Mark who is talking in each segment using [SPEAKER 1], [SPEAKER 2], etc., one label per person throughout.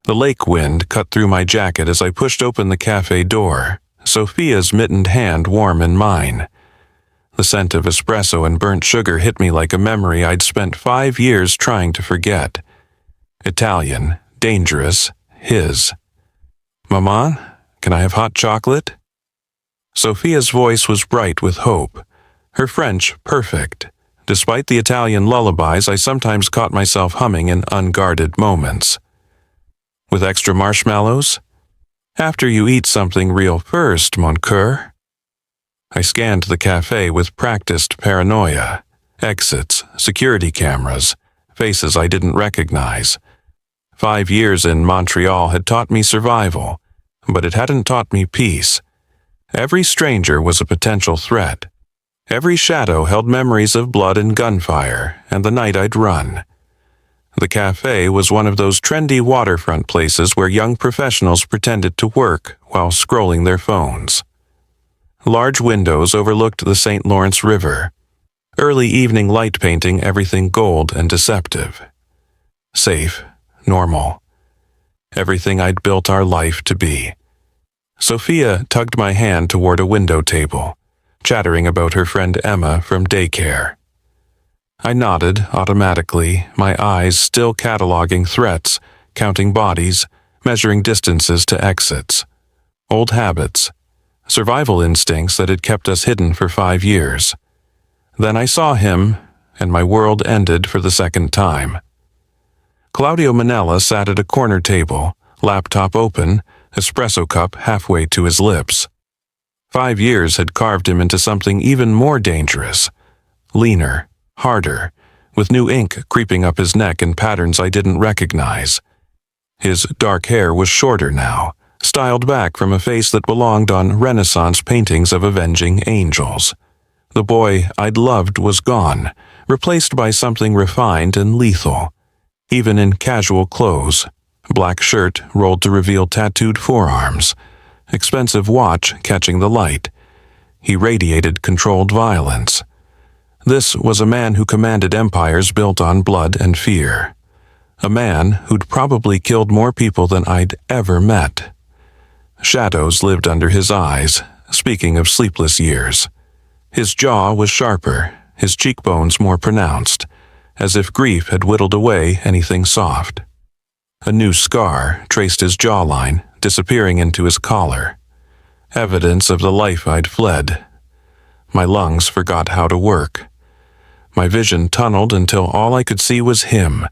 [SPEAKER 1] The lake wind cut through my jacket as I pushed open the cafe door, Sofia's mittened hand warm in mine. The scent of espresso and burnt sugar hit me like a memory I'd spent 5 years trying to forget. Italian, dangerous, his. "Maman, can I have hot chocolate?" Sofia's voice was bright with hope, her French perfect. Despite the Italian lullabies I sometimes caught myself humming in unguarded moments. "With extra marshmallows?" "After you eat something real first, mon cœur." I scanned the cafe with practiced paranoia. Exits, security cameras, faces I didn't recognize. 5 years in Montreal had taught me survival, but it hadn't taught me peace. Every stranger was a potential threat. Every shadow held memories of blood and gunfire, and the night I'd run. The cafe was one of those trendy waterfront places where young professionals pretended to work while scrolling their phones. Large windows overlooked the St. Lawrence River. Early evening light painting everything gold and deceptive. Safe, normal. Everything I'd built our life to be. Sofia tugged my hand toward a window table, chattering about her friend Emma from daycare. I nodded automatically, my eyes still cataloging threats, counting bodies, measuring distances to exits. Old habits, survival instincts that had kept us hidden for 5 years. Then I saw him, and my world ended for the second time. Claudio Manella sat at a corner table, laptop open, espresso cup halfway to his lips. 5 years had carved him into something even more dangerous. Leaner, harder, with new ink creeping up his neck in patterns I didn't recognize. His dark hair was shorter now, styled back from a face that belonged on Renaissance paintings of avenging angels. The boy I'd loved was gone, replaced by something refined and lethal. Even in casual clothes, black shirt rolled to reveal tattooed forearms, expensive watch catching the light. He radiated controlled violence. This was a man who commanded empires built on blood and fear. A man who'd probably killed more people than I'd ever met. Shadows lived under his eyes, speaking of sleepless years. His jaw was sharper, his cheekbones more pronounced, as if grief had whittled away anything soft. A new scar traced his jawline, disappearing into his collar. Evidence of the life I'd fled. My lungs forgot how to work. My vision tunneled until all I could see was him.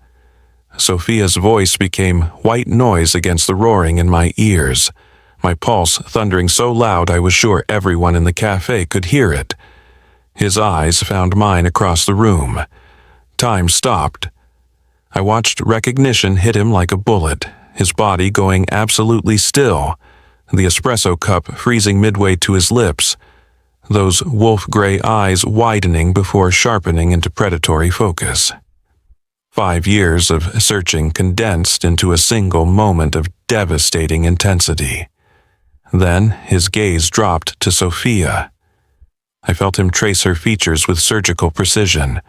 [SPEAKER 1] Sofia's voice became white noise against the roaring in my ears, my pulse thundering so loud I was sure everyone in the cafe could hear it. His eyes found mine across the room. Time stopped. I watched recognition hit him like a bullet, his body going absolutely still, the espresso cup freezing midway to his lips, those wolf-gray eyes widening before sharpening into predatory focus. 5 years of searching condensed into a single moment of devastating intensity. Then his gaze dropped to Sofia. I felt him trace her features with surgical precision.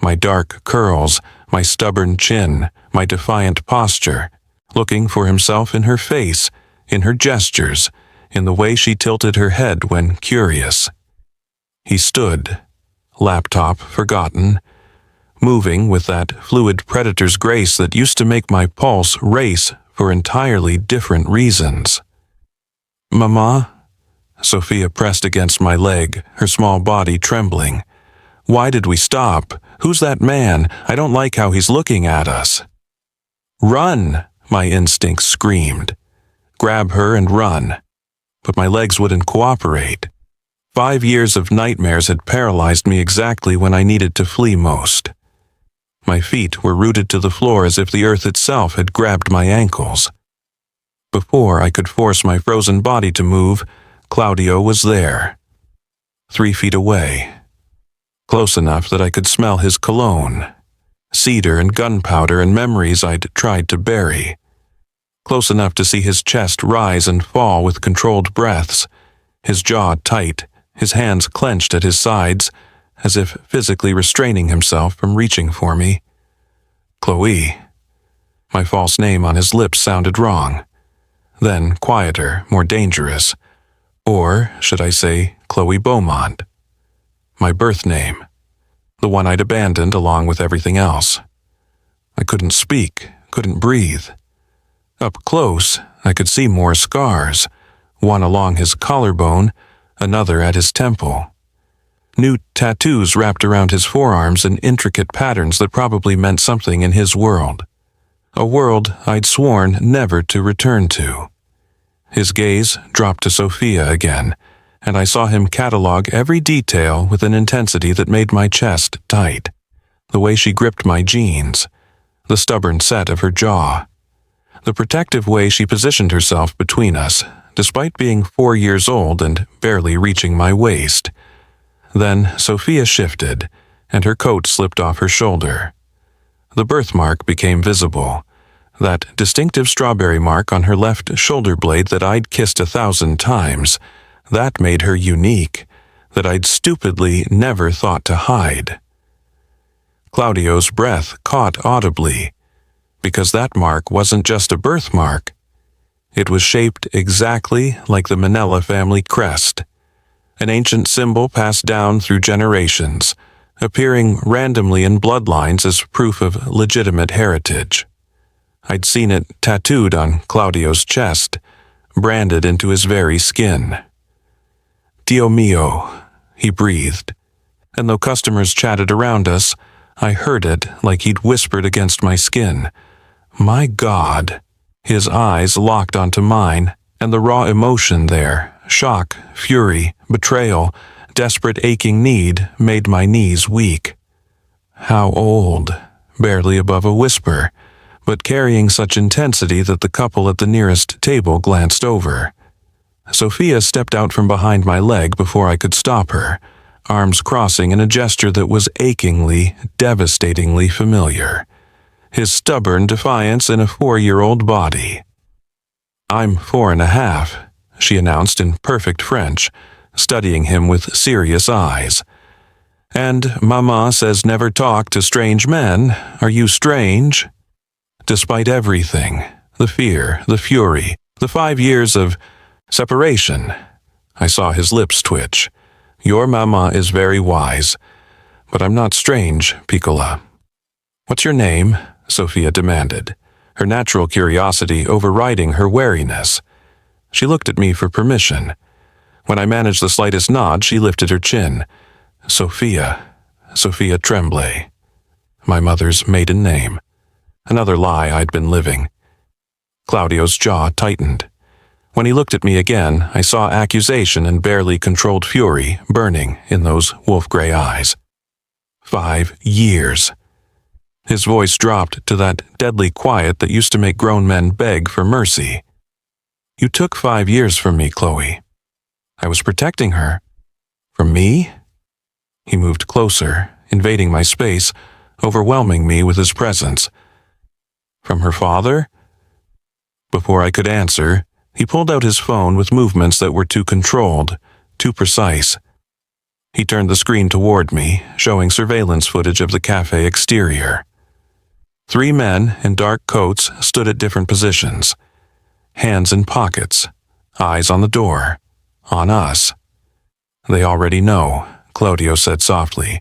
[SPEAKER 1] My dark curls, my stubborn chin, my defiant posture, looking for himself in her face, in her gestures, in the way she tilted her head when curious. He stood, laptop forgotten, moving with that fluid predator's grace that used to make my pulse race for entirely different reasons. "Mama?" Sofia pressed against my leg, her small body trembling. "Why did we stop? Who's that man? I don't like how he's looking at us." "Run!" my instinct screamed. Grab her and run. But my legs wouldn't cooperate. 5 years of nightmares had paralyzed me exactly when I needed to flee most. My feet were rooted to the floor as if the earth itself had grabbed my ankles. Before I could force my frozen body to move, Claudio was there. 3 feet away. Close enough that I could smell his cologne. Cedar and gunpowder and memories I'd tried to bury. Close enough to see his chest rise and fall with controlled breaths, his jaw tight, his hands clenched at his sides, as if physically restraining himself from reaching for me. "Chloe." My false name on his lips sounded wrong. Then quieter, more dangerous. Or, should I say, Chloe Beaumont. My birth name. The one I'd abandoned along with everything else. I couldn't speak, couldn't breathe. Up close, I could see more scars, one along his collarbone, another at his temple. New tattoos wrapped around his forearms in intricate patterns that probably meant something in his world. A world I'd sworn never to return to. His gaze dropped to Sofia again, and I saw him catalog every detail with an intensity that made my chest tight. The way she gripped my jeans, the stubborn set of her jaw, the protective way she positioned herself between us, despite being 4 years old and barely reaching my waist. Then Sofia shifted, and her coat slipped off her shoulder. The birthmark became visible, that distinctive strawberry mark on her left shoulder blade that I'd kissed 1,000 times. That made her unique, that I'd stupidly never thought to hide. Claudio's breath caught audibly, because that mark wasn't just a birthmark. It was shaped exactly like the Manella family crest, an ancient symbol passed down through generations, appearing randomly in bloodlines as proof of legitimate heritage. I'd seen it tattooed on Claudio's chest, branded into his very skin. Dio mio, he breathed, and though customers chatted around us, I heard it like he'd whispered against my skin. My God! His eyes locked onto mine, and the raw emotion there, shock, fury, betrayal, desperate aching need, made my knees weak. How old? Barely above a whisper, but carrying such intensity that the couple at the nearest table glanced over. Sofia stepped out from behind my leg before I could stop her, arms crossing in a gesture that was achingly, devastatingly familiar. His stubborn defiance in a 4-year-old body. "I'm 4.5, she announced in perfect French, studying him with serious eyes. "And Mama says never talk to strange men. Are you strange?" Despite everything, the fear, the fury, the 5 years of separation, I saw his lips twitch. "Your Mama is very wise, but I'm not strange, Piccola." "What's your name?" Sofia demanded, her natural curiosity overriding her wariness. She looked at me for permission. When I managed the slightest nod, she lifted her chin. Sofia Tremblay. My mother's maiden name. Another lie I'd been living. Claudio's jaw tightened. When he looked at me again, I saw accusation and barely controlled fury burning in those wolf-gray eyes. 5 years. His voice dropped to that deadly quiet that used to make grown men beg for mercy. "You took 5 years from me, Chloe. I was protecting her. From me?" He moved closer, invading my space, overwhelming me with his presence. "From her father?" Before I could answer, he pulled out his phone with movements that were too controlled, too precise. He turned the screen toward me, showing surveillance footage of the cafe exterior. 3 men in dark coats stood at different positions. Hands in pockets, eyes on the door, on us. "They already know," Claudio said softly.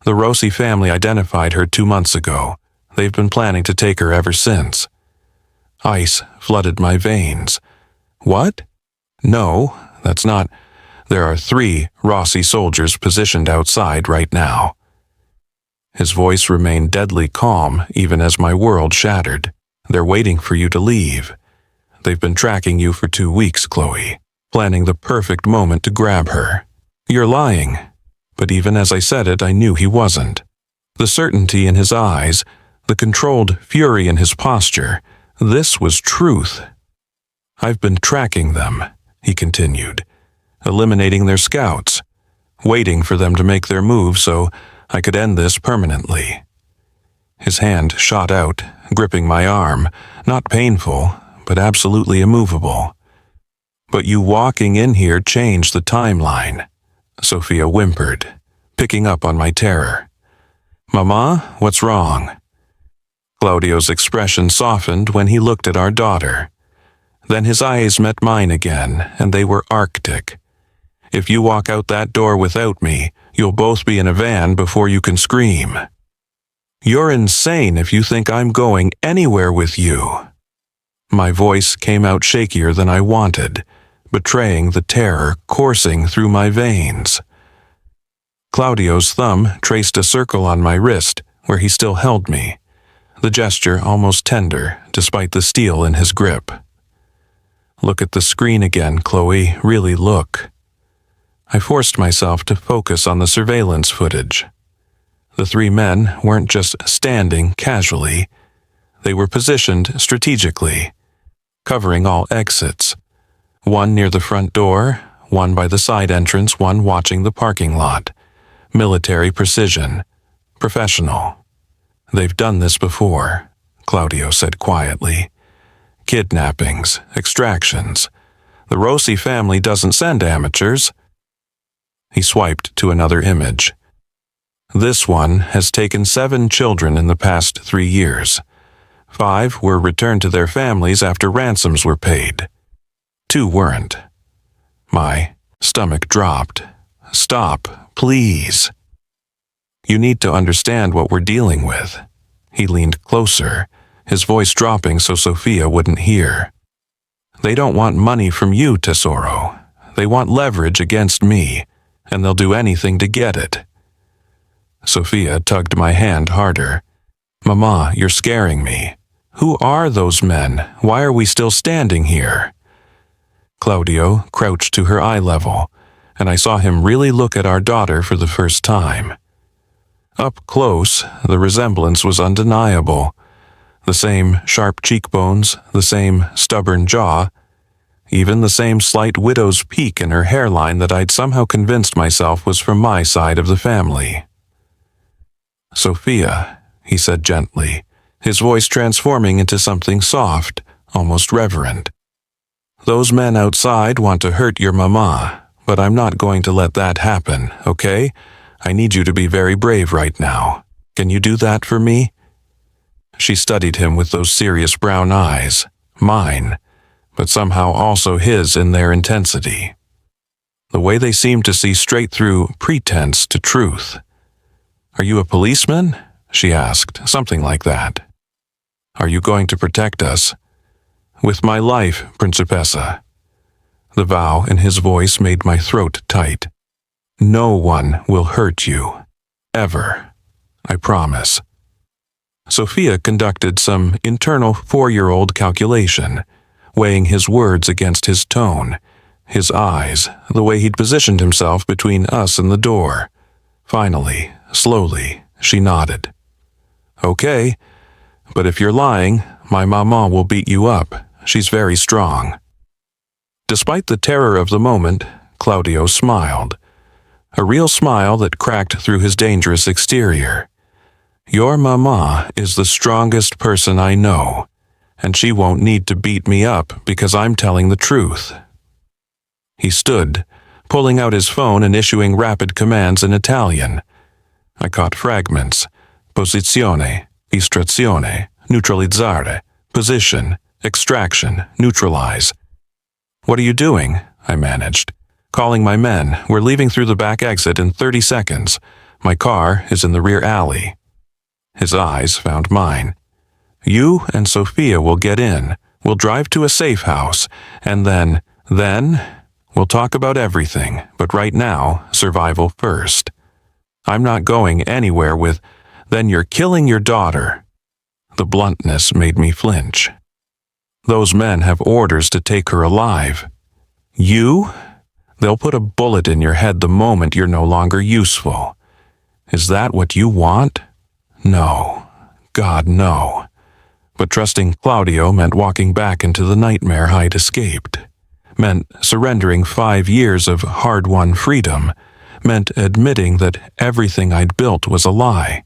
[SPEAKER 1] "The Rossi family identified her 2 months ago. They've been planning to take her ever since." Ice flooded my veins. "What?" "No, that's not. There are 3 Rossi soldiers positioned outside right now." His voice remained deadly calm even as my world shattered. "They're waiting for you to leave. They've been tracking you for 2 weeks, Chloe, planning the perfect moment to grab her. You're lying." But even as I said it, I knew he wasn't. The certainty in his eyes, the controlled fury in his posture, this was truth. "I've been tracking them," he continued, "eliminating their scouts, waiting for them to make their move so I could end this permanently." His hand shot out, gripping my arm, not painful, but absolutely immovable. "But you walking in here changed the timeline," Sofia whimpered, picking up on my terror. "Mama, what's wrong?" Claudio's expression softened when he looked at our daughter. Then his eyes met mine again, and they were arctic. If you walk out that door without me, you'll both be in a van before you can scream. You're insane if you think I'm going anywhere with you. My voice came out shakier than I wanted, betraying the terror coursing through my veins. Claudio's thumb traced a circle on my wrist where he still held me, the gesture almost tender despite the steel in his grip. Look at the screen again, Chloe, really look. I forced myself to focus on the surveillance footage. The three men weren't just standing casually. They were positioned strategically, covering all exits. One near the front door, one by the side entrance, one watching the parking lot. Military precision. Professional. They've done this before, Claudio said quietly. Kidnappings, extractions. The Rossi family doesn't send amateurs. He swiped to another image. This one has taken 7 children in the past 3 years. 5 were returned to their families after ransoms were paid. 2 weren't. My stomach dropped. Stop, please. You need to understand what we're dealing with. He leaned closer, his voice dropping so Sofia wouldn't hear. They don't want money from you, Tesoro. They want leverage against me, and they'll do anything to get it. Sofia tugged my hand harder. Mama, you're scaring me. Who are those men? Why are we still standing here? Claudio crouched to her eye level, and I saw him really look at our daughter for the first time. Up close, the resemblance was undeniable. The same sharp cheekbones, the same stubborn jaw, even the same slight widow's peak in her hairline that I'd somehow convinced myself was from my side of the family. Sofia, he said gently, his voice transforming into something soft, almost reverent. Those men outside want to hurt your mama, but I'm not going to let that happen, okay? I need you to be very brave right now. Can you do that for me? She studied him with those serious brown eyes, mine, but somehow also his in their intensity. The way they seemed to see straight through pretense to truth. Are you a policeman? She asked, something like that. Are you going to protect us? With my life, Principessa. The vow in his voice made my throat tight. No one will hurt you. Ever. I promise. Sofia conducted some internal 4-year-old calculation, weighing his words against his tone, his eyes, the way he'd positioned himself between us and the door. Finally, slowly, she nodded. Okay, but if you're lying, my mama will beat you up. She's very strong. Despite the terror of the moment, Claudio smiled. A real smile that cracked through his dangerous exterior. Your mama is the strongest person I know, and she won't need to beat me up because I'm telling the truth. He stood, pulling out his phone and issuing rapid commands in Italian. I caught fragments. Posizione, estrazione, neutralizzare, position, extraction, neutralize. What are you doing? I managed. Calling my men. We're leaving through the back exit in 30 seconds. My car is in the rear alley. His eyes found mine. You and Sofia will get in. We'll drive to a safe house, and then we'll talk about everything, but right now, survival first. I'm not going anywhere with, then you're killing your daughter. The bluntness made me flinch. Those men have orders to take her alive. You? They'll put a bullet in your head the moment you're no longer useful. Is that what you want? No. God, no. But trusting Claudio meant walking back into the nightmare I'd escaped. Meant surrendering 5 years of hard-won freedom. Meant admitting that everything I'd built was a lie.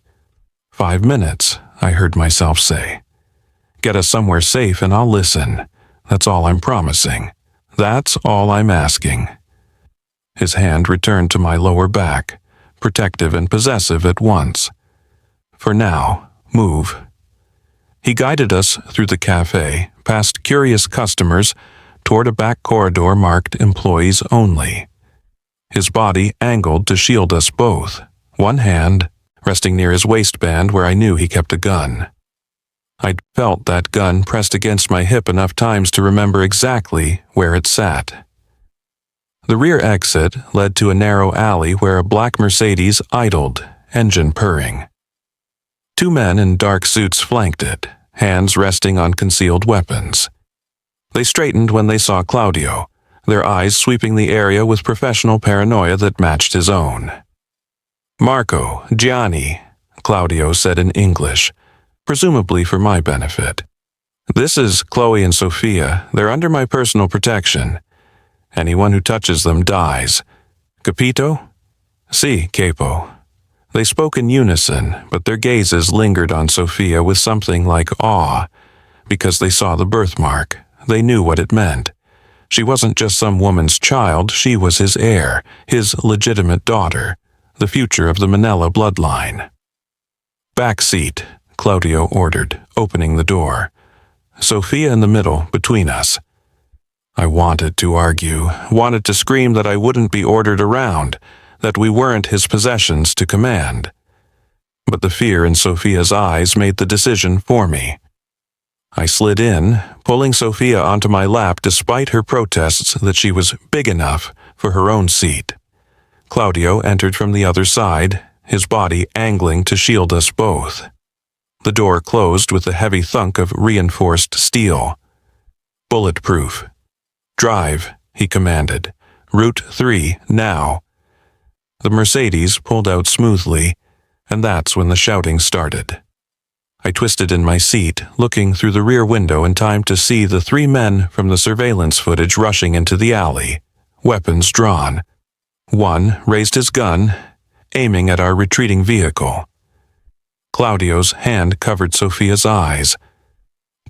[SPEAKER 1] 5 minutes, I heard myself say. Get us somewhere safe and I'll listen. That's all I'm promising. That's all I'm asking. His hand returned to my lower back, protective and possessive at once. For now, move. He guided us through the cafe, past curious customers, toward a back corridor marked Employees Only. His body angled to shield us both, one hand resting near his waistband where I knew he kept a gun. I'd felt that gun pressed against my hip enough times to remember exactly where it sat. The rear exit led to a narrow alley where a black Mercedes idled, engine purring. Two men in dark suits flanked it, hands resting on concealed weapons. They straightened when they saw Claudio, their eyes sweeping the area with professional paranoia that matched his own. "Marco, Gianni," Claudio said in English, presumably for my benefit. "This is Chloe and Sofia. They're under my personal protection. Anyone who touches them dies. Capito?" "Si, capo." They spoke in unison, but their gazes lingered on Sofia with something like awe. Because they saw the birthmark, they knew what it meant. She wasn't just some woman's child, she was his heir, his legitimate daughter, the future of the Manella bloodline. "Back seat," Claudio ordered, opening the door. Sofia in the middle, between us. I wanted to argue, wanted to scream that I wouldn't be ordered around, that we weren't his possessions to command. But the fear in Sofia's eyes made the decision for me. I slid in, pulling Sofia onto my lap despite her protests that she was big enough for her own seat. Claudio entered from the other side, his body angling to shield us both. The door closed with a heavy thunk of reinforced steel. "Bulletproof. Drive," he commanded. "Route 3, now." The Mercedes pulled out smoothly, and that's when the shouting started. I twisted in my seat, looking through the rear window in time to see the three men from the surveillance footage rushing into the alley, weapons drawn. One raised his gun, aiming at our retreating vehicle. Claudio's hand covered Sofia's eyes.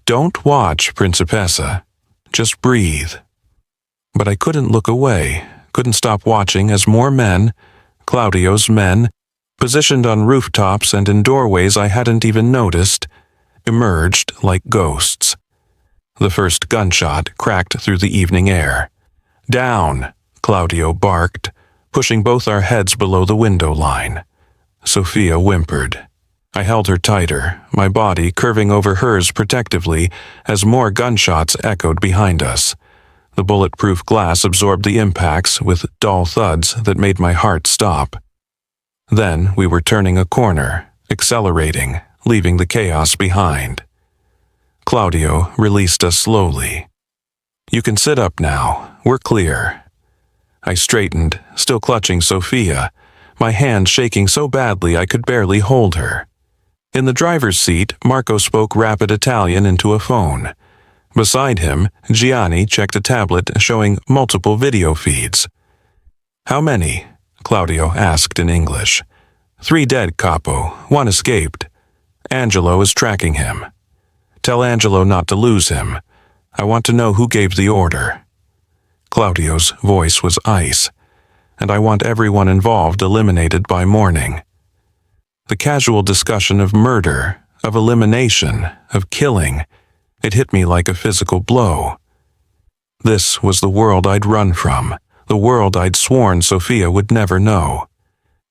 [SPEAKER 1] "Don't watch, Principessa. Just breathe." But I couldn't look away, couldn't stop watching as more men, Claudio's men, positioned on rooftops and in doorways I hadn't even noticed, emerged like ghosts. The first gunshot cracked through the evening air. "Down," Claudio barked, pushing both our heads below the window line. Sofia whimpered. I held her tighter, my body curving over hers protectively as more gunshots echoed behind us. The bulletproof glass absorbed the impacts with dull thuds that made my heart stop. Then we were turning a corner, accelerating, leaving the chaos behind. Claudio released us slowly. "You can sit up now. We're clear." I straightened, still clutching Sofia, my hand shaking so badly I could barely hold her. In the driver's seat, Marco spoke rapid Italian into a phone. Beside him, Gianni checked a tablet showing multiple video feeds. "How many?" Claudio asked in English. "3 dead, capo. 1 escaped. Angelo is tracking him. Tell Angelo not to lose him. I want to know who gave the order." Claudio's voice was ice, and I want everyone involved eliminated by morning. The casual discussion of murder, of elimination, of killing, it hit me like a physical blow. This was the world I'd run from, the world I'd sworn Sofia would never know.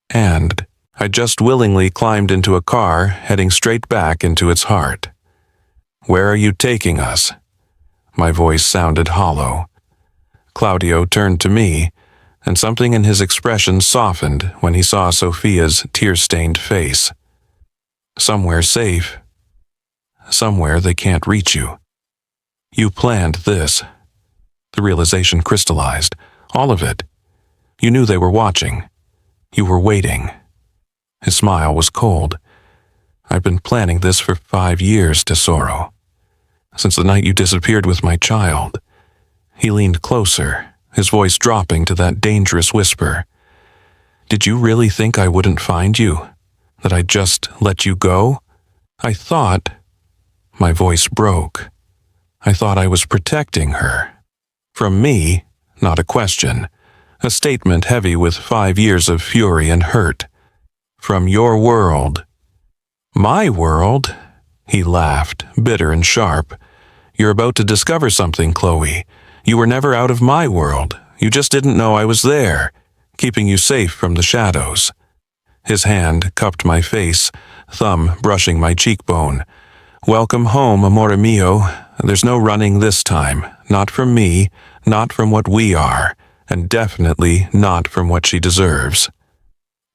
[SPEAKER 1] And I just willingly climbed into a car heading straight back into its heart. "Where are you taking us?" My voice sounded hollow. Claudio turned to me, and something in his expression softened when he saw Sofia's tear-stained face. "Somewhere safe. Somewhere they can't reach you. You planned this." The realization crystallized. All of it. You knew they were watching. You were waiting. His smile was cold. "I've been planning this for 5 years, Tesoro. Since the night you disappeared with my child." He leaned closer, his voice dropping to that dangerous whisper. "Did you really think I wouldn't find you? That I'd just let you go? I thought—" My voice broke. "I thought I was protecting her. From me, not a question. A statement heavy with 5 years of fury and hurt. From your world." "My world?" He laughed, bitter and sharp. "You're about to discover something, Chloe. You were never out of my world. You just didn't know I was there, keeping you safe from the shadows." His hand cupped my face, thumb brushing my cheekbone. "Welcome home, amore mio. There's no running this time. Not from me, not from what we are, and definitely not from what she deserves."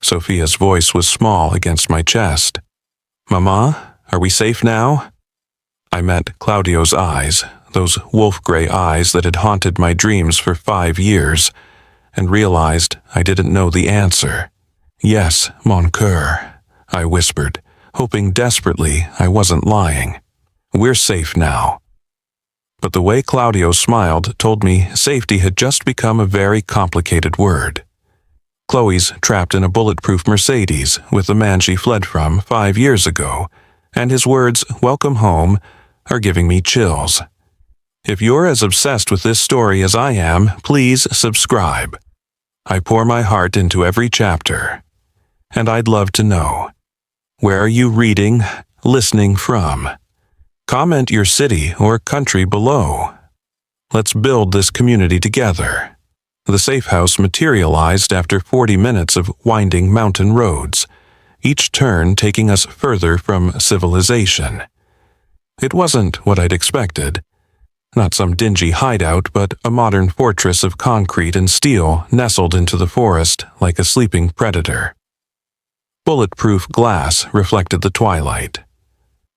[SPEAKER 1] Sofia's voice was small against my chest. "Mama, are we safe now?" I met Claudio's eyes, those wolf-gray eyes that had haunted my dreams for 5 years, and realized I didn't know the answer. "Yes, mon cœur," I whispered, hoping desperately I wasn't lying. "We're safe now." But the way Claudio smiled told me safety had just become a very complicated word. Chloe's trapped in a bulletproof Mercedes with the man she fled from 5 years ago, and his words, "welcome home," are giving me chills. If you're as obsessed with this story as I am, please subscribe. I pour my heart into every chapter. And I'd love to know, where are you reading, listening from? Comment your city or country below. Let's build this community together. The safe house materialized after 40 minutes of winding mountain roads, each turn taking us further from civilization. It wasn't what I'd expected. Not some dingy hideout, but a modern fortress of concrete and steel nestled into the forest like a sleeping predator. Bulletproof glass reflected the twilight.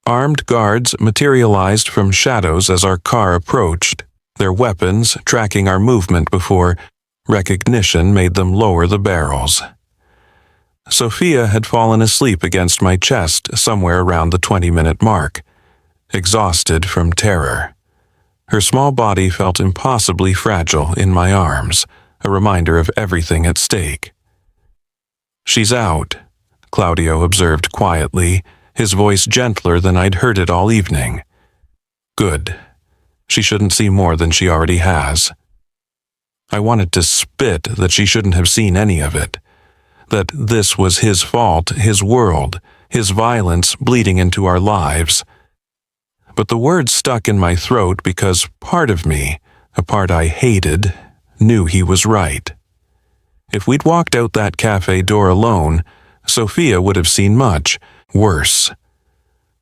[SPEAKER 1] Armed guards materialized from shadows as our car approached, their weapons tracking our movement before recognition made them lower the barrels. Sofia had fallen asleep against my chest somewhere around the 20-minute mark, exhausted from terror. Her small body felt impossibly fragile in my arms, a reminder of everything at stake. "She's out," Claudio observed quietly, his voice gentler than I'd heard it all evening. "Good. She shouldn't see more than she already has." I wanted to spit that she shouldn't have seen any of it, that this was his fault, his world, his violence bleeding into our lives. But the words stuck in my throat because part of me, a part I hated, knew he was right. If we'd walked out that cafe door alone, Sofia would have seen much worse.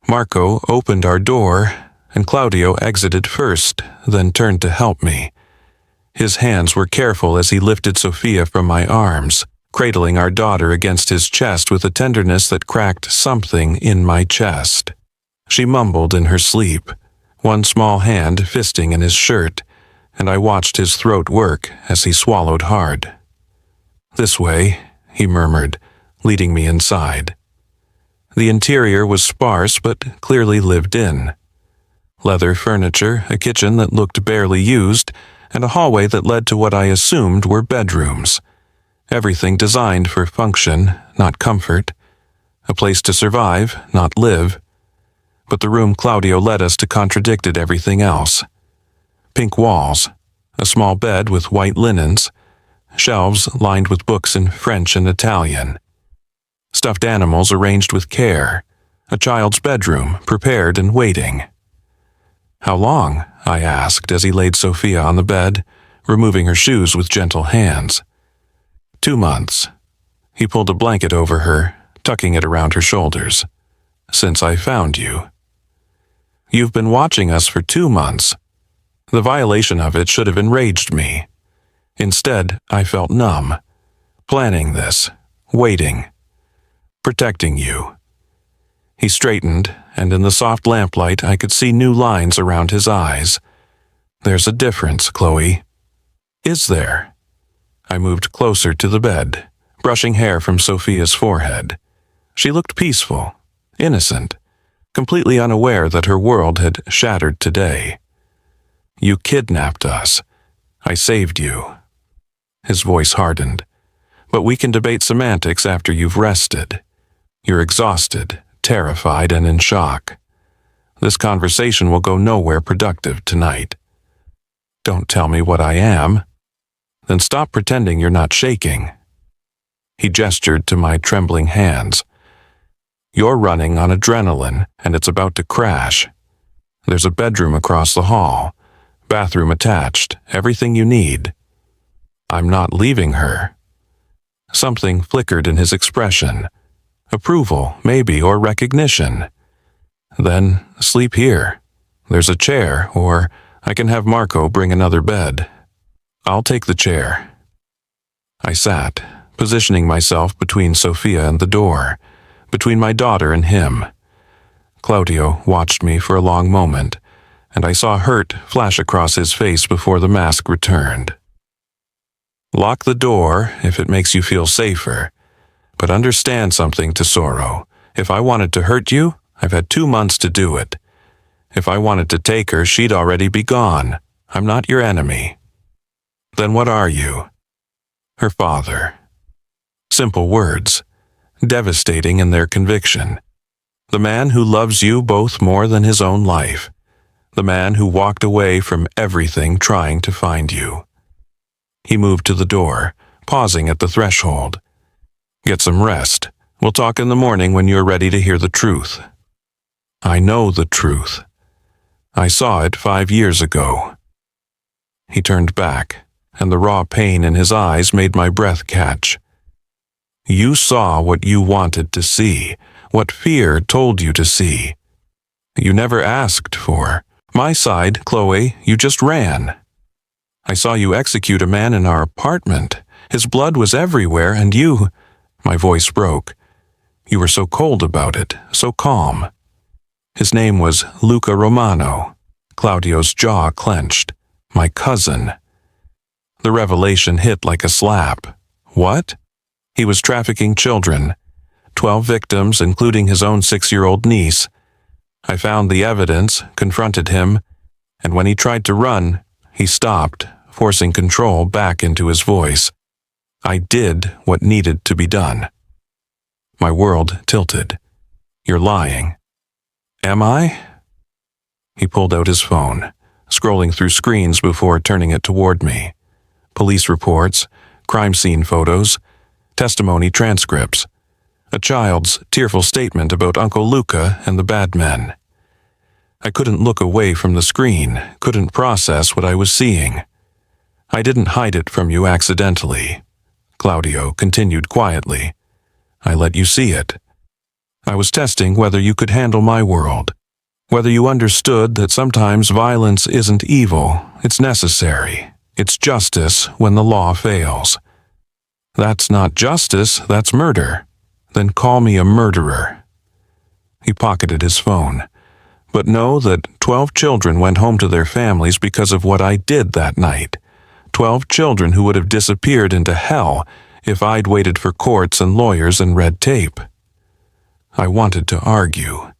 [SPEAKER 1] Marco opened our door, and Claudio exited first, then turned to help me. His hands were careful as he lifted Sofia from my arms, cradling our daughter against his chest with a tenderness that cracked something in my chest. She mumbled in her sleep, one small hand fisting in his shirt, and I watched his throat work as he swallowed hard. "This way," he murmured, leading me inside. The interior was sparse but clearly lived in. Leather furniture, a kitchen that looked barely used, and a hallway that led to what I assumed were bedrooms. Everything designed for function, not comfort. A place to survive, not live. But the room Claudio led us to contradicted everything else. Pink walls, a small bed with white linens, shelves lined with books in French and Italian. Stuffed animals arranged with care, a child's bedroom prepared and waiting. "How long?" I asked as he laid Sofia on the bed, removing her shoes with gentle hands. 2 months. He pulled a blanket over her, tucking it around her shoulders. "Since I found you." "You've been watching us for 2 months. The violation of it should have enraged me. Instead, I felt numb. Planning this, waiting, protecting you." He straightened, and in the soft lamplight I could see new lines around his eyes. "There's a difference, Chloe." "Is there?" I moved closer to the bed, brushing hair from Sofia's forehead. She looked peaceful, innocent, completely unaware that her world had shattered today. "You kidnapped us. I saved you." His voice hardened. "But we can debate semantics after you've rested. You're exhausted, terrified, and in shock. This conversation will go nowhere productive tonight." "Don't tell me what I am." "Then stop pretending you're not shaking." He gestured to my trembling hands. You're running on adrenaline, and it's about to crash. There's a bedroom across the hall, bathroom attached, everything you need. I'm not leaving her. Something flickered in his expression. Approval, maybe, or recognition. Then, sleep here. There's a chair, or I can have Marco bring another bed. I'll take the chair. I sat, positioning myself between Sofia and the door, between my daughter and him. Claudio watched me for a long moment, and I saw hurt flash across his face before the mask returned. Lock the door if it makes you feel safer, but understand something, Tesoro. If I wanted to hurt you, I've had 2 months to do it. If I wanted to take her, she'd already be gone. I'm not your enemy. Then what are you? Her father. Simple words, devastating in their conviction. The man who loves you both more than his own life. The man who walked away from everything trying to find you. He moved to the door, pausing at the threshold. Get some rest. We'll talk in the morning when you're ready to hear the truth. I know the truth. I saw it 5 years ago. He turned back, and the raw pain in his eyes made my breath catch. You saw what you wanted to see, what fear told you to see. You never asked for. My side, Chloe, you just ran. I saw you execute a man in our apartment. His blood was everywhere, and you... My voice broke. You were so cold about it, so calm. His name was Luca Romano. Claudio's jaw clenched. My cousin. The revelation hit like a slap. What? He was trafficking children. 12 victims, including his own 6-year-old niece. I found the evidence, confronted him, and when he tried to run, he stopped, forcing control back into his voice. I did what needed to be done. My world tilted. You're lying. Am I? He pulled out his phone, scrolling through screens before turning it toward me. Police reports, crime scene photos, testimony transcripts, a child's tearful statement about Uncle Luca and the bad men. I couldn't look away from the screen, couldn't process what I was seeing. I didn't hide it from you accidentally. Claudio continued quietly. I let you see it. I was testing whether you could handle my world, whether you understood that sometimes violence isn't evil, it's necessary. It's justice when the law fails. That's not justice, that's murder. Then call me a murderer. He pocketed his phone. But know that 12 children went home to their families because of what I did that night. 12 children who would have disappeared into hell if I'd waited for courts and lawyers and red tape. I wanted to argue,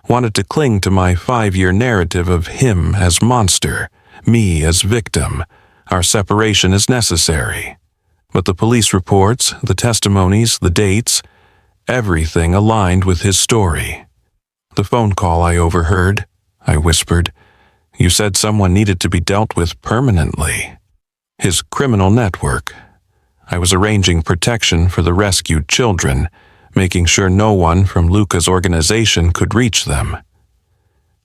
[SPEAKER 1] wanted to cling to my 5-year narrative of him as monster, me as victim, our separation as necessary. But the police reports, the testimonies, the dates, everything aligned with his story. The phone call I overheard, I whispered. You said someone needed to be dealt with permanently. His criminal network. I was arranging protection for the rescued children, making sure no one from Luca's organization could reach them.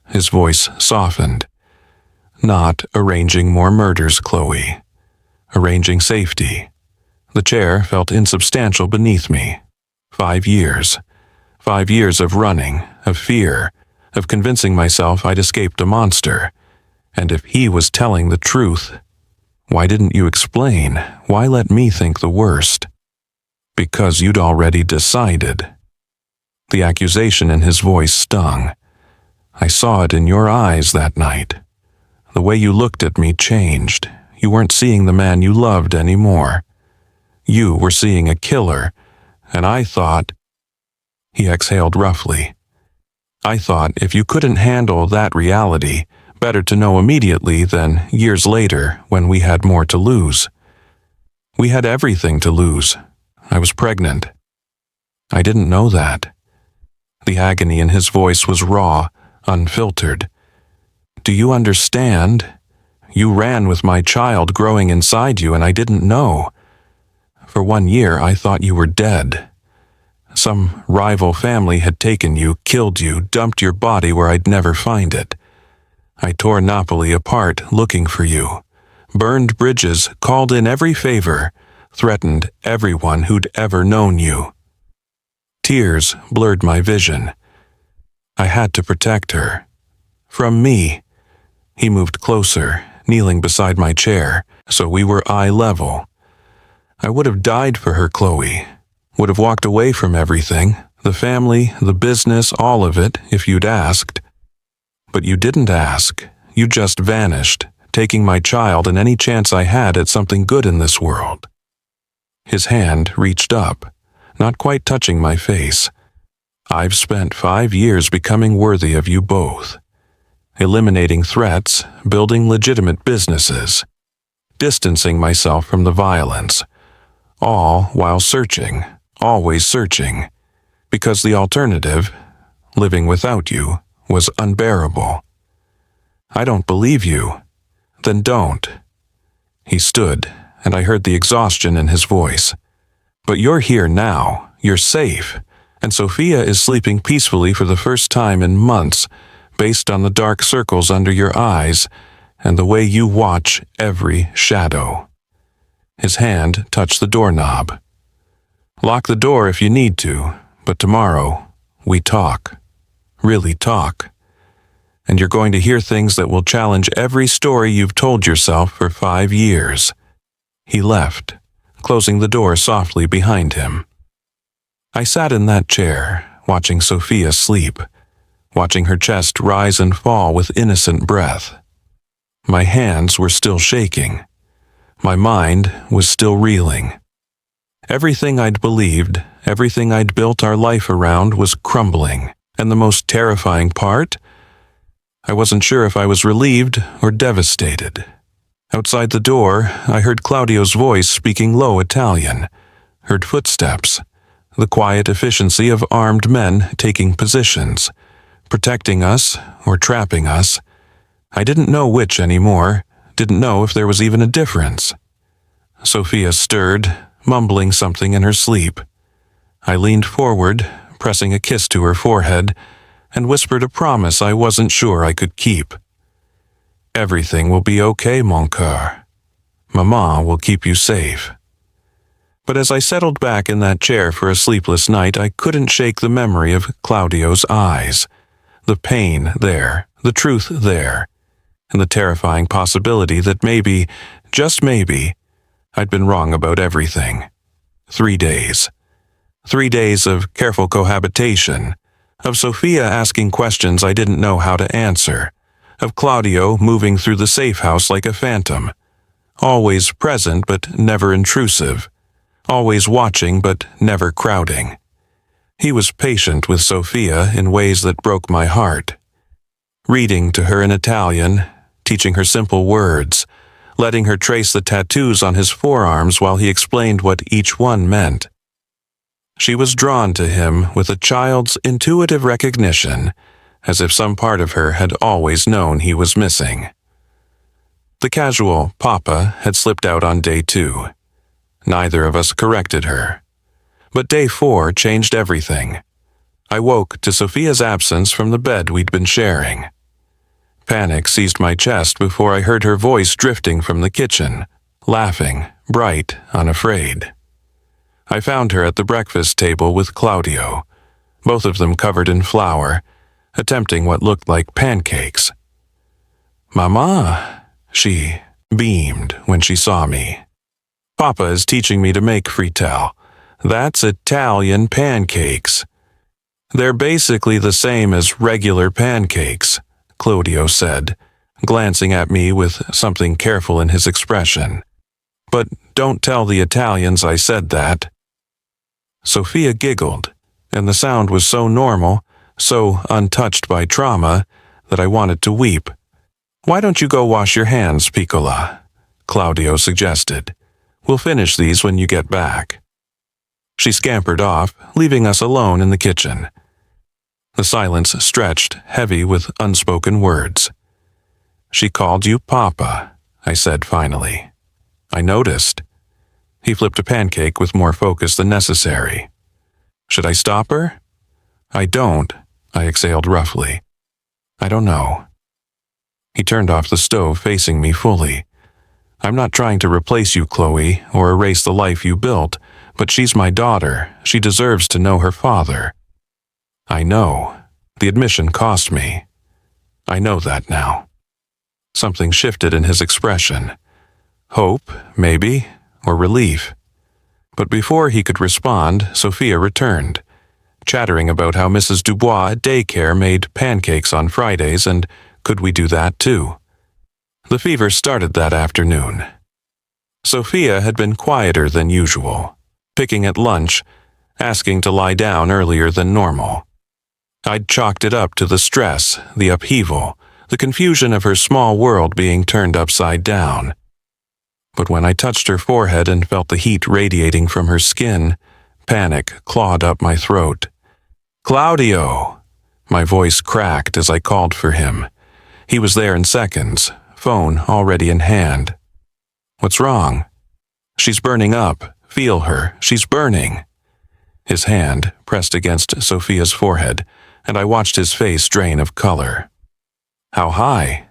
[SPEAKER 1] His voice softened. Not arranging more murders, Chloe. Arranging safety. The chair felt insubstantial beneath me. 5 years. 5 years of running, of fear, of convincing myself I'd escaped a monster. And if he was telling the truth, why didn't you explain? Why let me think the worst? Because you'd already decided. The accusation in his voice stung. I saw it in your eyes that night. The way you looked at me changed. You weren't seeing the man you loved anymore. You were seeing a killer, and I thought... He exhaled roughly. I thought if you couldn't handle that reality, better to know immediately than years later when we had more to lose. We had everything to lose. I was pregnant. I didn't know that. The agony in his voice was raw, unfiltered. Do you understand? You ran with my child growing inside you and I didn't know. For 1 year I thought you were dead. Some rival family had taken you, killed you, dumped your body where I'd never find it. I tore Napoli apart looking for you, burned bridges, called in every favor, threatened everyone who'd ever known you. Tears blurred my vision. I had to protect her. From me. He moved closer, kneeling beside my chair, so we were eye level. I would have died for her, Chloe. Would have walked away from everything, the family, the business, all of it, if you'd asked. But you didn't ask. You just vanished, taking my child and any chance I had at something good in this world. His hand reached up, not quite touching my face. I've spent 5 years becoming worthy of you both. Eliminating threats, building legitimate businesses, distancing myself from the violence, all while searching, always searching, because the alternative, living without you, was unbearable. I don't believe you. Then don't. He stood, and I heard the exhaustion in his voice. But you're here now, you're safe, and Sofia is sleeping peacefully for the first time in months, based on the dark circles under your eyes and the way you watch every shadow. His hand touched the doorknob. Lock the door if you need to, but tomorrow, we talk. Really talk. And you're going to hear things that will challenge every story you've told yourself for 5 years. He left, closing the door softly behind him. I sat in that chair, watching Sofia sleep, watching her chest rise and fall with innocent breath. My hands were still shaking. My mind was still reeling. Everything I'd believed, everything I'd built our life around was crumbling, and the most terrifying part? I wasn't sure if I was relieved or devastated. Outside the door, I heard Claudio's voice speaking low Italian, heard footsteps, the quiet efficiency of armed men taking positions, protecting us or trapping us. I didn't know which anymore, didn't know if there was even a difference. Sofia stirred, mumbling something in her sleep. I leaned forward, pressing a kiss to her forehead, and whispered a promise I wasn't sure I could keep. Everything will be okay, mon cœur. Maman will keep you safe. But as I settled back in that chair for a sleepless night, I couldn't shake the memory of Claudio's eyes. The pain there, the truth there, and the terrifying possibility that maybe, just maybe, I'd been wrong about everything. 3 days. 3 days of careful cohabitation, of Sofia asking questions I didn't know how to answer, of Claudio moving through the safe house like a phantom, always present but never intrusive, always watching but never crowding. He was patient with Sofia in ways that broke my heart. Reading to her in Italian, teaching her simple words, letting her trace the tattoos on his forearms while he explained what each one meant. She was drawn to him with a child's intuitive recognition, as if some part of her had always known he was missing. The casual "Papa" had slipped out on day 2. Neither of us corrected her. But day 4 changed everything. I woke to Sofia's absence from the bed we'd been sharing. Panic seized my chest before I heard her voice drifting from the kitchen, laughing, bright, unafraid. I found her at the breakfast table with Claudio, both of them covered in flour, attempting what looked like pancakes. "Mama," she beamed when she saw me. "Papa is teaching me to make frittelle. That's Italian pancakes. They're basically the same as regular pancakes," Claudio said, glancing at me with something careful in his expression. "But don't tell the Italians I said that." Sofia giggled, and the sound was so normal, so untouched by trauma, that I wanted to weep. "Why don't you go wash your hands, Piccola?" Claudio suggested. "We'll finish these when you get back." She scampered off, leaving us alone in the kitchen. The silence stretched, heavy with unspoken words. "She called you Papa," I said finally. "I noticed." He flipped a pancake with more focus than necessary. Should I stop her? I don't, I exhaled roughly. I don't know. He turned off the stove, facing me fully. I'm not trying to replace you, Chloe, or erase the life you built, but she's my daughter. She deserves to know her father. I know. The admission cost me. I know that now. Something shifted in his expression. Hope, maybe, or relief. But before he could respond, Sofia returned, chattering about how Mrs. Dubois at daycare made pancakes on Fridays and could we do that too. The fever started that afternoon. Sofia had been quieter than usual, picking at lunch, asking to lie down earlier than normal. I'd chalked it up to the stress, the upheaval, the confusion of her small world being turned upside down. But when I touched her forehead and felt the heat radiating from her skin, panic clawed up my throat. Claudio! My voice cracked as I called for him. He was there in seconds, phone already in hand. What's wrong? She's burning up. Feel her. She's burning. His hand pressed against Sofia's forehead, and I watched his face drain of color. How high?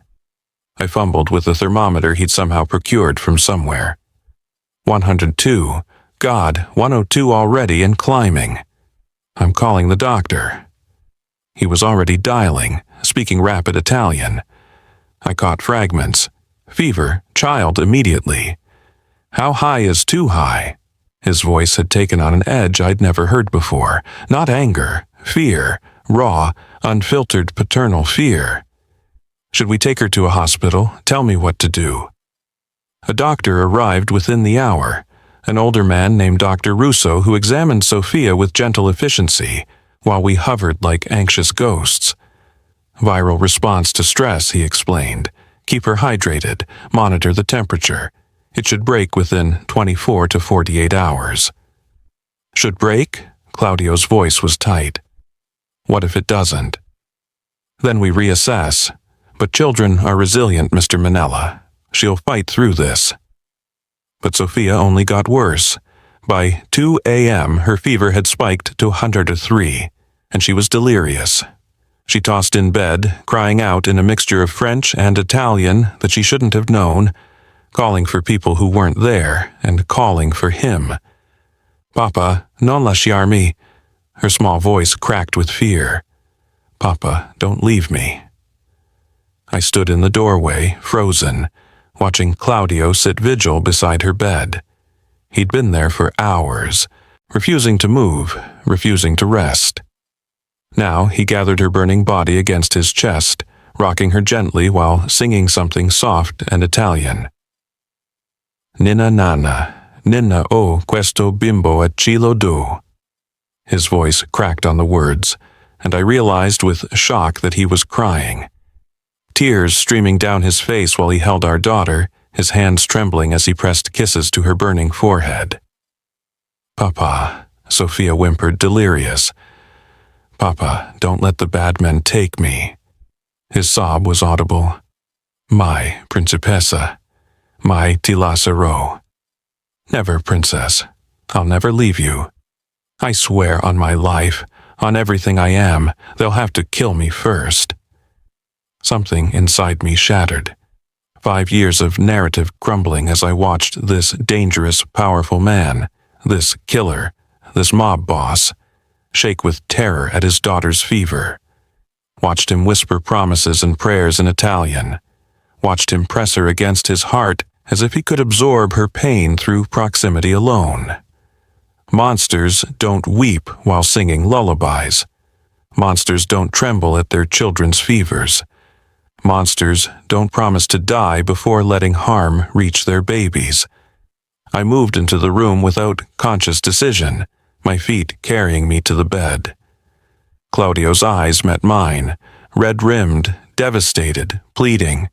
[SPEAKER 1] I fumbled with the thermometer he'd somehow procured from somewhere. 102. God, 102 already and climbing. I'm calling the doctor. He was already dialing, speaking rapid Italian. I caught fragments. Fever, child immediately. How high is too high? His voice had taken on an edge I'd never heard before. Not anger, fear, raw, unfiltered paternal fear. Should we take her to a hospital? Tell me what to do. A doctor arrived within the hour, an older man named Dr. Russo who examined Sofia with gentle efficiency while we hovered like anxious ghosts. Viral response to stress, he explained. Keep her hydrated, monitor the temperature. It should break within 24 to 48 hours. Should break? Claudio's voice was tight. What if it doesn't? Then we reassess. But children are resilient, Mr. Manella. She'll fight through this. But Sofia only got worse. By 2 a.m., her fever had spiked to 103, and she was delirious. She tossed in bed, crying out in a mixture of French and Italian that she shouldn't have known, calling for people who weren't there, and calling for him. Papa, non lasciarmi. Her small voice cracked with fear. Papa, don't leave me. I stood in the doorway, frozen, watching Claudio sit vigil beside her bed. He'd been there for hours, refusing to move, refusing to rest. Now he gathered her burning body against his chest, rocking her gently while singing something soft and Italian. Ninna nanna, ninna o questo bimbo a cielo do. His voice cracked on the words, and I realized with shock that he was crying. Tears streaming down his face while he held our daughter, his hands trembling as he pressed kisses to her burning forehead. Papa, Sofia whimpered, delirious. Papa, don't let the bad men take me. His sob was audible. My principessa, my ti lascerò. Never, princess. I'll never leave you. I swear on my life, on everything I am, they'll have to kill me first. Something inside me shattered. 5 years of narrative crumbling as I watched this dangerous, powerful man, this killer, this mob boss, shake with terror at his daughter's fever. Watched him whisper promises and prayers in Italian. Watched him press her against his heart as if he could absorb her pain through proximity alone. Monsters don't weep while singing lullabies. Monsters don't tremble at their children's fevers. Monsters don't promise to die before letting harm reach their babies. I moved into the room without conscious decision, my feet carrying me to the bed. Claudio's eyes met mine, red-rimmed, devastated, pleading.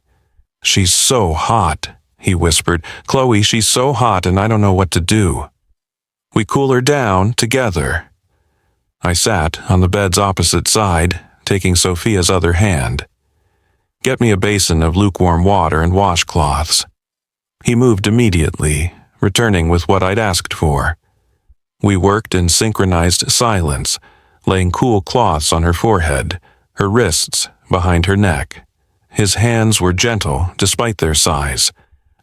[SPEAKER 1] She's so hot, he whispered. Chloe, she's so hot and I don't know what to do. We cool her down together. I sat on the bed's opposite side, taking Sofia's other hand. Get me a basin of lukewarm water and washcloths. He moved immediately, returning with what I'd asked for. We worked in synchronized silence, laying cool cloths on her forehead, her wrists behind her neck. His hands were gentle despite their size,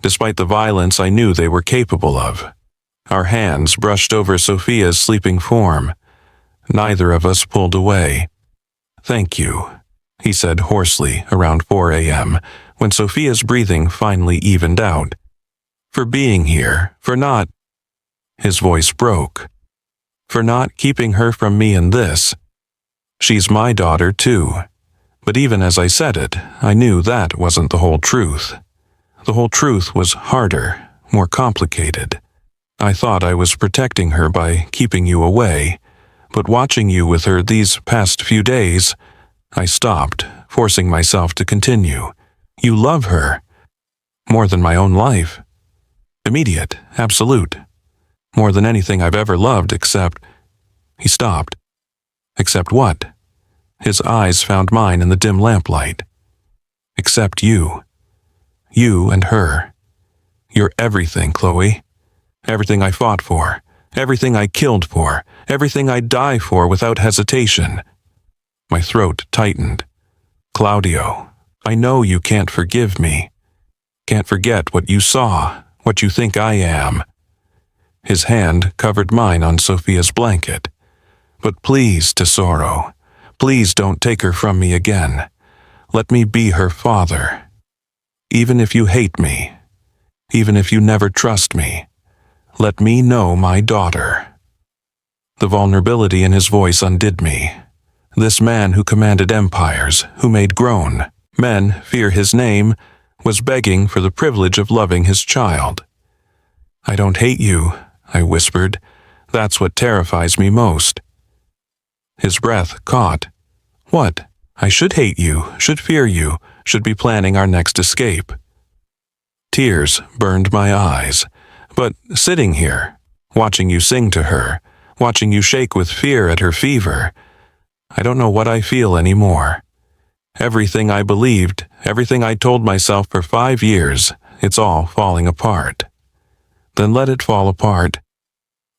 [SPEAKER 1] despite the violence I knew they were capable of. Our hands brushed over Sofia's sleeping form. Neither of us pulled away. "Thank you," he said hoarsely around 4 a.m., when Sofia's breathing finally evened out. "For being here, for not—" His voice broke. "For not keeping her from me in this. She's my daughter, too." But even as I said it, I knew that wasn't the whole truth. The whole truth was harder, more complicated. I thought I was protecting her by keeping you away, but watching you with her these past few days, I stopped, forcing myself to continue. You love her. More than my own life. Immediate, absolute. More than anything I've ever loved except— He stopped. Except what? His eyes found mine in the dim lamplight. Except you. You and her. You're everything, Chloe. Everything I fought for. Everything I killed for. Everything I'd die for without hesitation. My throat tightened. Claudio, I know you can't forgive me. Can't forget what you saw, what you think I am. His hand covered mine on Sofia's blanket. But please, tesoro, please don't take her from me again. Let me be her father. Even if you hate me, even if you never trust me, let me know my daughter. The vulnerability in his voice undid me. This man who commanded empires, who made grown men fear his name, was begging for the privilege of loving his child. I don't hate you, I whispered. That's what terrifies me most. His breath caught. What? I should hate you, should fear you, should be planning our next escape. Tears burned my eyes, but sitting here, watching you sing to her, watching you shake with fear at her fever, I don't know what I feel anymore. Everything I believed, everything I told myself for 5 years, it's all falling apart. Then let it fall apart.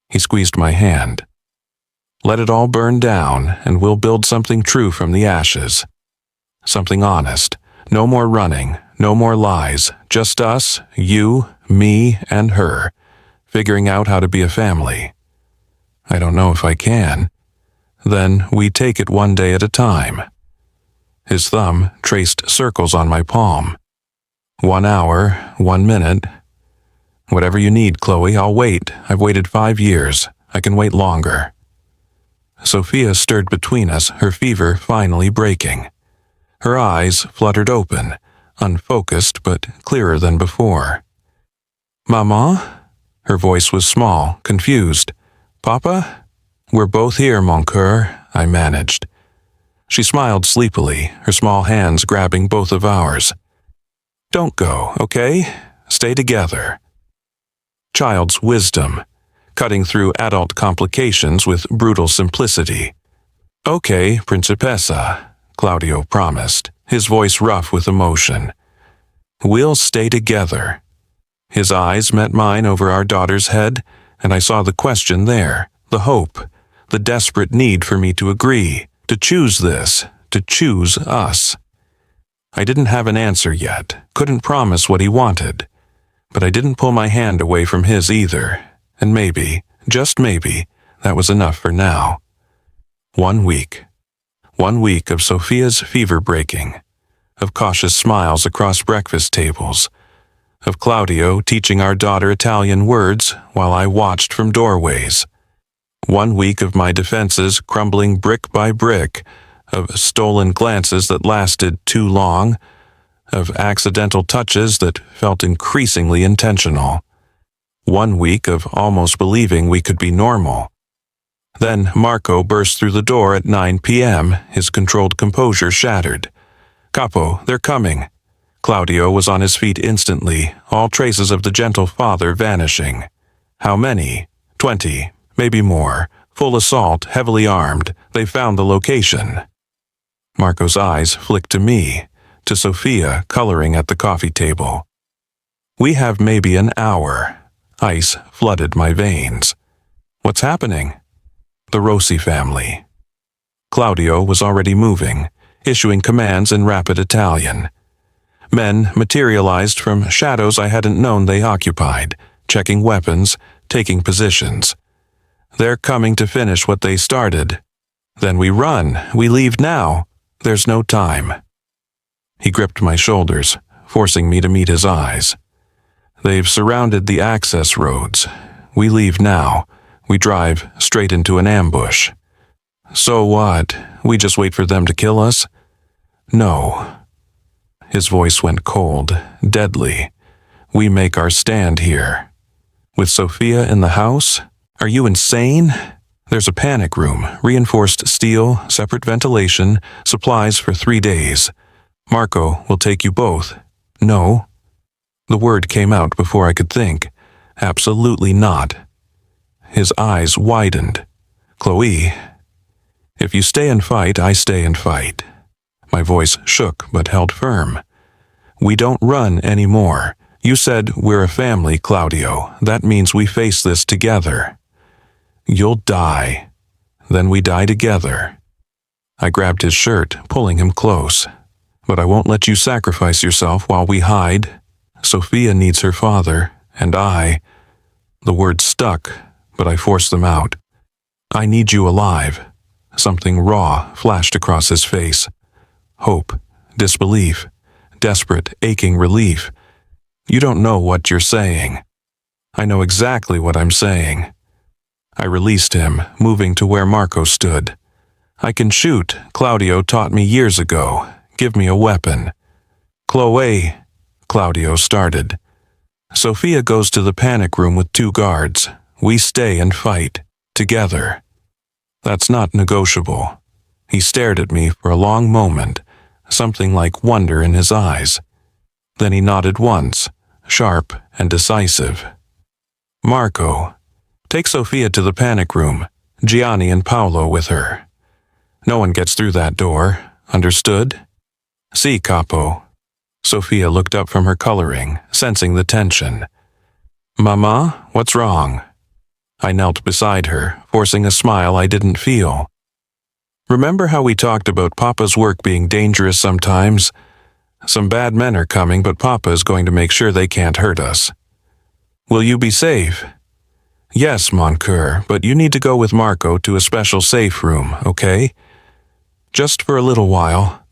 [SPEAKER 1] He squeezed my hand. Let it all burn down, and we'll build something true from the ashes. Something honest. No more running, no more lies. Just us, you, me, and her, figuring out how to be a family. I don't know if I can. Then we take it one day at a time. His thumb traced circles on my palm. 1 hour, 1 minute. Whatever you need, Chloe, I'll wait. I've waited 5 years. I can wait longer. Sofia stirred between us, her fever finally breaking. Her eyes fluttered open, unfocused but clearer than before. Mama? Her voice was small, confused. Papa? We're both here, mon coeur, I managed. She smiled sleepily, her small hands grabbing both of ours. Don't go, okay? Stay together. Child's wisdom, cutting through adult complications with brutal simplicity. Okay, Principessa, Claudio promised, his voice rough with emotion. We'll stay together. His eyes met mine over our daughter's head, and I saw the question there, the hope, the desperate need for me to agree, to choose this, to choose us. I didn't have an answer yet, couldn't promise what he wanted, but I didn't pull my hand away from his either, and maybe, just maybe, that was enough for now. 1 week. 1 week of Sofia's fever breaking, of cautious smiles across breakfast tables, of Claudio teaching our daughter Italian words while I watched from doorways. 1 week of my defenses crumbling brick by brick, of stolen glances that lasted too long, of accidental touches that felt increasingly intentional. 1 week of almost believing we could be normal. Then Marco burst through the door at 9 p.m., his controlled composure shattered. Capo, they're coming. Claudio was on his feet instantly, all traces of the gentle father vanishing. How many? 20, maybe more. Full assault, heavily armed. They found the location. Marco's eyes flicked to me, to Sofia coloring at the coffee table. We have maybe an hour. Ice flooded my veins. What's happening? The Rossi family. Claudio was already moving, issuing commands in rapid Italian. Men materialized from shadows I hadn't known they occupied, checking weapons, taking positions. They're coming to finish what they started. Then we run. We leave now. There's no time. He gripped my shoulders, forcing me to meet his eyes. They've surrounded the access roads. We leave now. We drive straight into an ambush. So what? We just wait for them to kill us? No. His voice went cold, deadly. We make our stand here. With Sofia in the house? Are you insane? There's a panic room, reinforced steel, separate ventilation, supplies for 3 days. Marco will take you both. No. The word came out before I could think. Absolutely not. His eyes widened. Chloe, if you stay and fight, I stay and fight. My voice shook but held firm. We don't run anymore. You said we're a family, Claudio. That means we face this together. You'll die. Then we die together. I grabbed his shirt, pulling him close. But I won't let you sacrifice yourself while we hide. Sofia needs her father, and I. The words stuck, but I forced them out. I need you alive. Something raw flashed across his face. Hope, disbelief, desperate, aching relief. You don't know what you're saying. I know exactly what I'm saying. I released him, moving to where Marco stood. I can shoot, Claudio taught me years ago. Give me a weapon. Chloe, Claudio started. Sofia goes to the panic room with 2 guards. We stay and fight, together. That's not negotiable. He stared at me for a long moment, something like wonder in his eyes. Then he nodded once, sharp and decisive. Marco, take Sofia to the panic room, Gianni and Paolo with her. No one gets through that door, understood? Si, capo. Sofia looked up from her coloring, sensing the tension. Mama, what's wrong? I knelt beside her, forcing a smile I didn't feel. Remember how we talked about Papa's work being dangerous sometimes? Some bad men are coming, but Papa is going to make sure they can't hurt us. Will you be safe? Yes, mon cœur, but you need to go with Marco to a special safe room, okay? Just for a little while.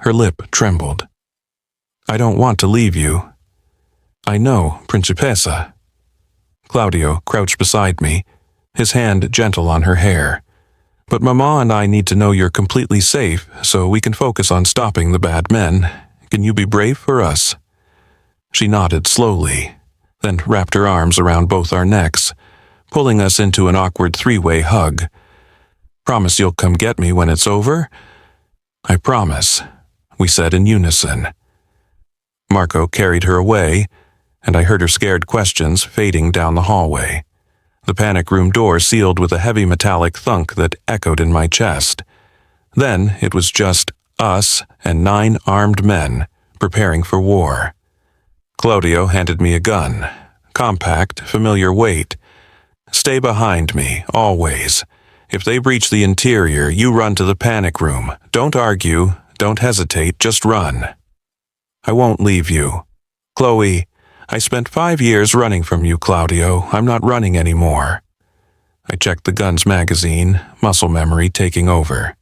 [SPEAKER 1] Her lip trembled. I don't want to leave you. I know, Principessa. Claudio crouched beside me, his hand gentle on her hair. But Mama and I need to know you're completely safe so we can focus on stopping the bad men. Can you be brave for us? She nodded slowly, then wrapped her arms around both our necks, pulling us into an awkward 3-way hug. Promise you'll come get me when it's over? I promise, we said in unison. Marco carried her away, and I heard her scared questions fading down the hallway. The panic room door sealed with a heavy metallic thunk that echoed in my chest. Then it was just us and 9 armed men, preparing for war. Claudio handed me a gun. Compact, familiar weight. Stay behind me, always. If they breach the interior, you run to the panic room. Don't argue, don't hesitate, just run. I won't leave you. Chloe, I spent 5 years running from you, Claudio. I'm not running anymore. I checked the gun's magazine, muscle memory taking over.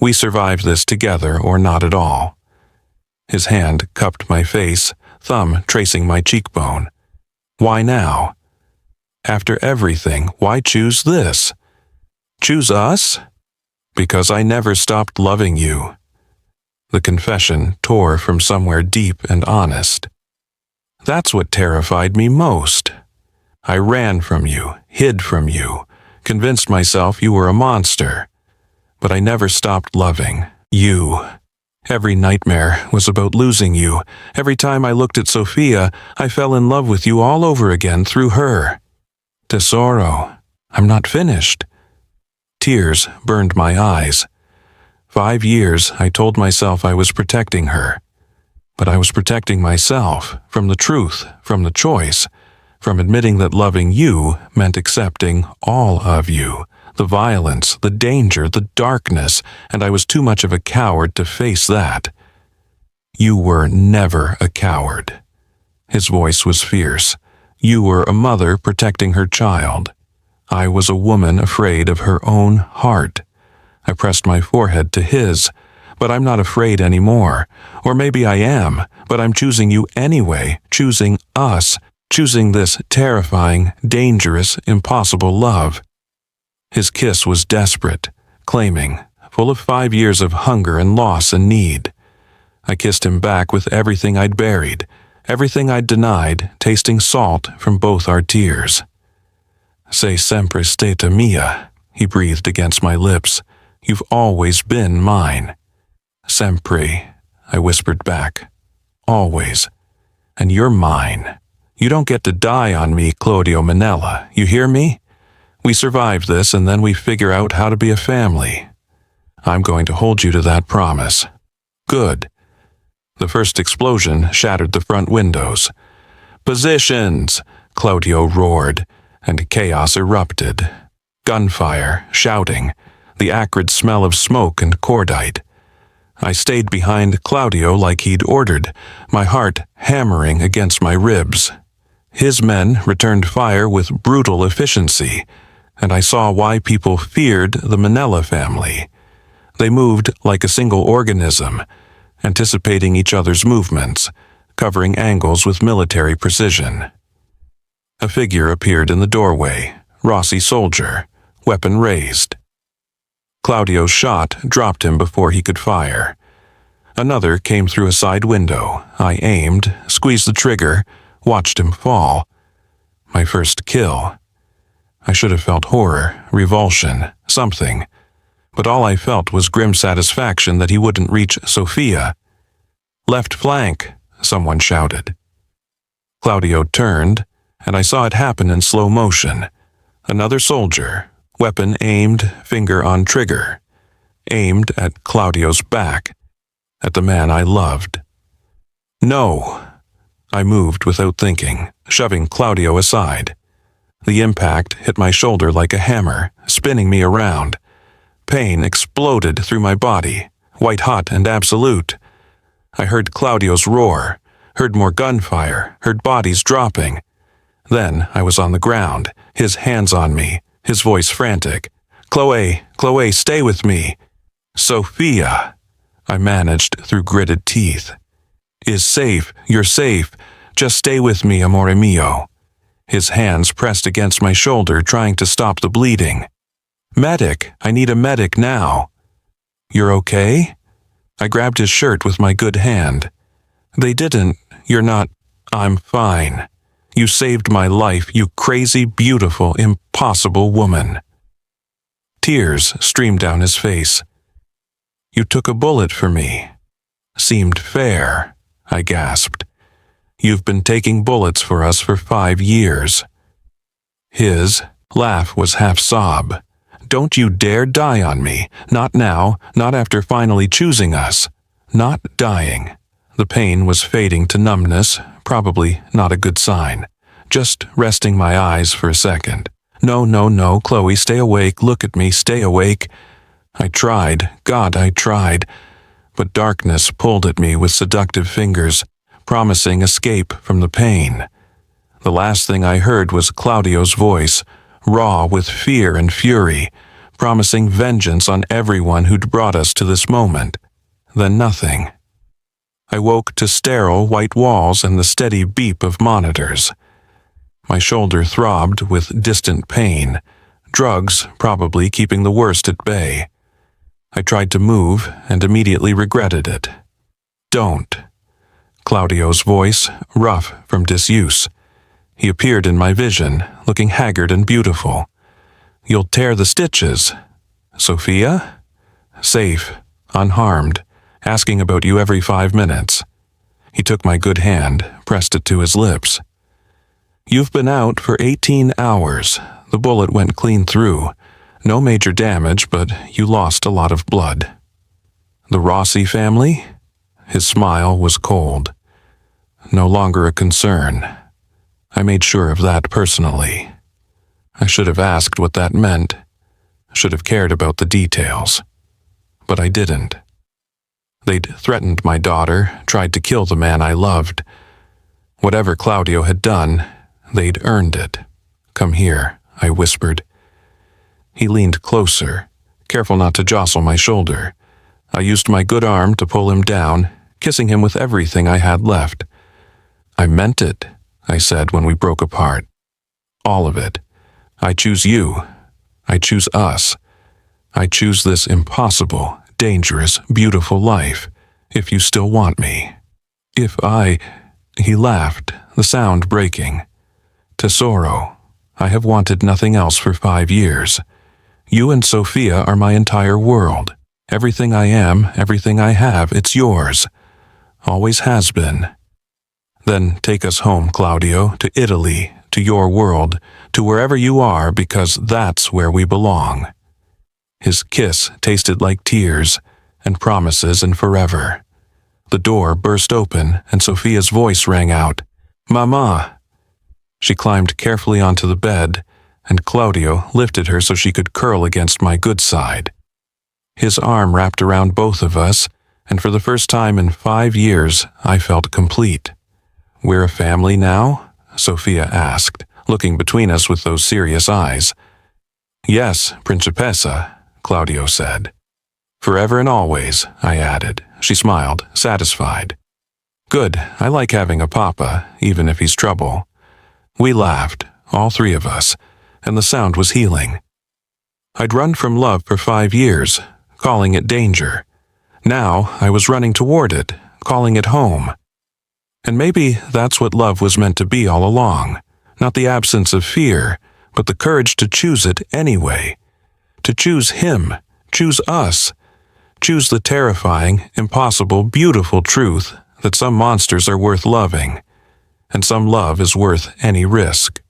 [SPEAKER 1] We survived this together or not at all. His hand cupped my face, thumb tracing my cheekbone. Why now? After everything, why choose this? Choose us? Because I never stopped loving you. The confession tore from somewhere deep and honest. That's what terrified me most. I ran from you, hid from you, convinced myself you were a monster. But I never stopped loving you. Every nightmare was about losing you. Every time I looked at Sofia, I fell in love with you all over again through her. Tesoro, I'm not finished. Tears burned my eyes. 5 years I told myself I was protecting her. But I was protecting myself from the truth, from the choice, from admitting that loving you meant accepting all of you, the violence, the danger, the darkness, and I was too much of a coward to face that. You were never a coward. His voice was fierce. You were a mother protecting her child. I was a woman afraid of her own heart. I pressed my forehead to his. But I'm not afraid anymore. Or maybe I am, but I'm choosing you anyway, choosing us, choosing this terrifying, dangerous, impossible love. His kiss was desperate, claiming, full of 5 years of hunger and loss and need. I kissed him back with everything I'd buried, everything I'd denied, tasting salt from both our tears. "Sei sempre stata mia," he breathed against my lips. "You've always been mine." "Sempre," I whispered back. "Always. And you're mine. You don't get to die on me, Claudio Manella, you hear me? We survive this and then we figure out how to be a family. I'm going to hold you to that promise." "Good." The first explosion shattered the front windows. "Positions!" Claudio roared, and chaos erupted. Gunfire, shouting, the acrid smell of smoke and cordite. I stayed behind Claudio like he'd ordered, my heart hammering against my ribs. His men returned fire with brutal efficiency, and I saw why people feared the Manella family. They moved like a single organism, anticipating each other's movements, covering angles with military precision. A figure appeared in the doorway, Rossi soldier, weapon raised. Claudio's shot dropped him before he could fire. Another came through a side window. I aimed, squeezed the trigger, watched him fall. My first kill. I should have felt horror, revulsion, something. But all I felt was grim satisfaction that he wouldn't reach Sofia. "Left flank," someone shouted. Claudio turned, and I saw it happen in slow motion. Another soldier, weapon aimed, finger on trigger. Aimed at Claudio's back, at the man I loved. "No!" I moved without thinking, shoving Claudio aside. The impact hit my shoulder like a hammer, spinning me around. Pain exploded through my body, white-hot and absolute. I heard Claudio's roar, heard more gunfire, heard bodies dropping. Then I was on the ground, his hands on me, his voice frantic. Chloe, stay with me." "Sofia," I managed through gritted teeth. "Is safe, you're safe. Just stay with me, amore mio." His hands pressed against my shoulder, trying to stop the bleeding. "Medic, I need a medic now." "You're okay?" I grabbed his shirt with my good hand. "They didn't. You're not." "I'm fine. You saved my life, you crazy, beautiful, impossible woman." Tears streamed down his face. "You took a bullet for me." "Seemed fair," I gasped. "You've been taking bullets for us for 5 years." His laugh was half sob. "Don't you dare die on me. Not now, not after finally choosing us. Not dying." The pain was fading to numbness, probably not a good sign. Just resting my eyes for a second. No, Chloe, stay awake, look at me, stay awake." I tried, God, I tried, but darkness pulled at me with seductive fingers, promising escape from the pain. The last thing I heard was Claudio's voice, raw with fear and fury, promising vengeance on everyone who'd brought us to this moment. Then nothing. I woke to sterile white walls and the steady beep of monitors. My shoulder throbbed with distant pain, drugs probably keeping the worst at bay. I tried to move and immediately regretted it. "Don't." Claudio's voice, rough from disuse. He appeared in my vision, looking haggard and beautiful. "You'll tear the stitches." "Sofia?" "Safe, unharmed, asking about you every 5 minutes." He took my good hand, pressed it to his lips. "You've been out for 18 hours. The bullet went clean through. No major damage, but you lost a lot of blood." "The Rossi family?" His smile was cold. "No longer a concern." I made sure of that personally. I should have asked what that meant, should have cared about the details. But I didn't. They'd threatened my daughter, tried to kill the man I loved. Whatever Claudio had done, they'd earned it. "Come here," I whispered. He leaned closer, careful not to jostle my shoulder. I used my good arm to pull him down, kissing him with everything I had left. "I meant it," I said when we broke apart. "All of it. I choose you. I choose us. I choose this impossible, dangerous, beautiful life, if you still want me. If I—" He laughed, the sound breaking. "Tesoro, I have wanted nothing else for 5 years. You and Sofia are my entire world. Everything I am, everything I have, it's yours. Always has been. Then take us home, Claudio, to Italy, to your world, to wherever you are, because that's where we belong." His kiss tasted like tears, and promises and forever. The door burst open, and Sofia's voice rang out, "Mama!" She climbed carefully onto the bed, and Claudio lifted her so she could curl against my good side. His arm wrapped around both of us, and for the first time in 5 years, I felt complete. "We're a family now?" Sofia asked, looking between us with those serious eyes. "Yes, Principessa," Claudio said. "Forever and always," I added. She smiled, satisfied. "Good, I like having a papa, even if he's trouble." We laughed, all 3 of us, and the sound was healing. I'd run from love for 5 years, calling it danger. Now I was running toward it, calling it home. And maybe that's what love was meant to be all along. Not the absence of fear, but the courage to choose it anyway. To choose him, choose us. Choose the terrifying, impossible, beautiful truth that some monsters are worth loving, and some love is worth any risk.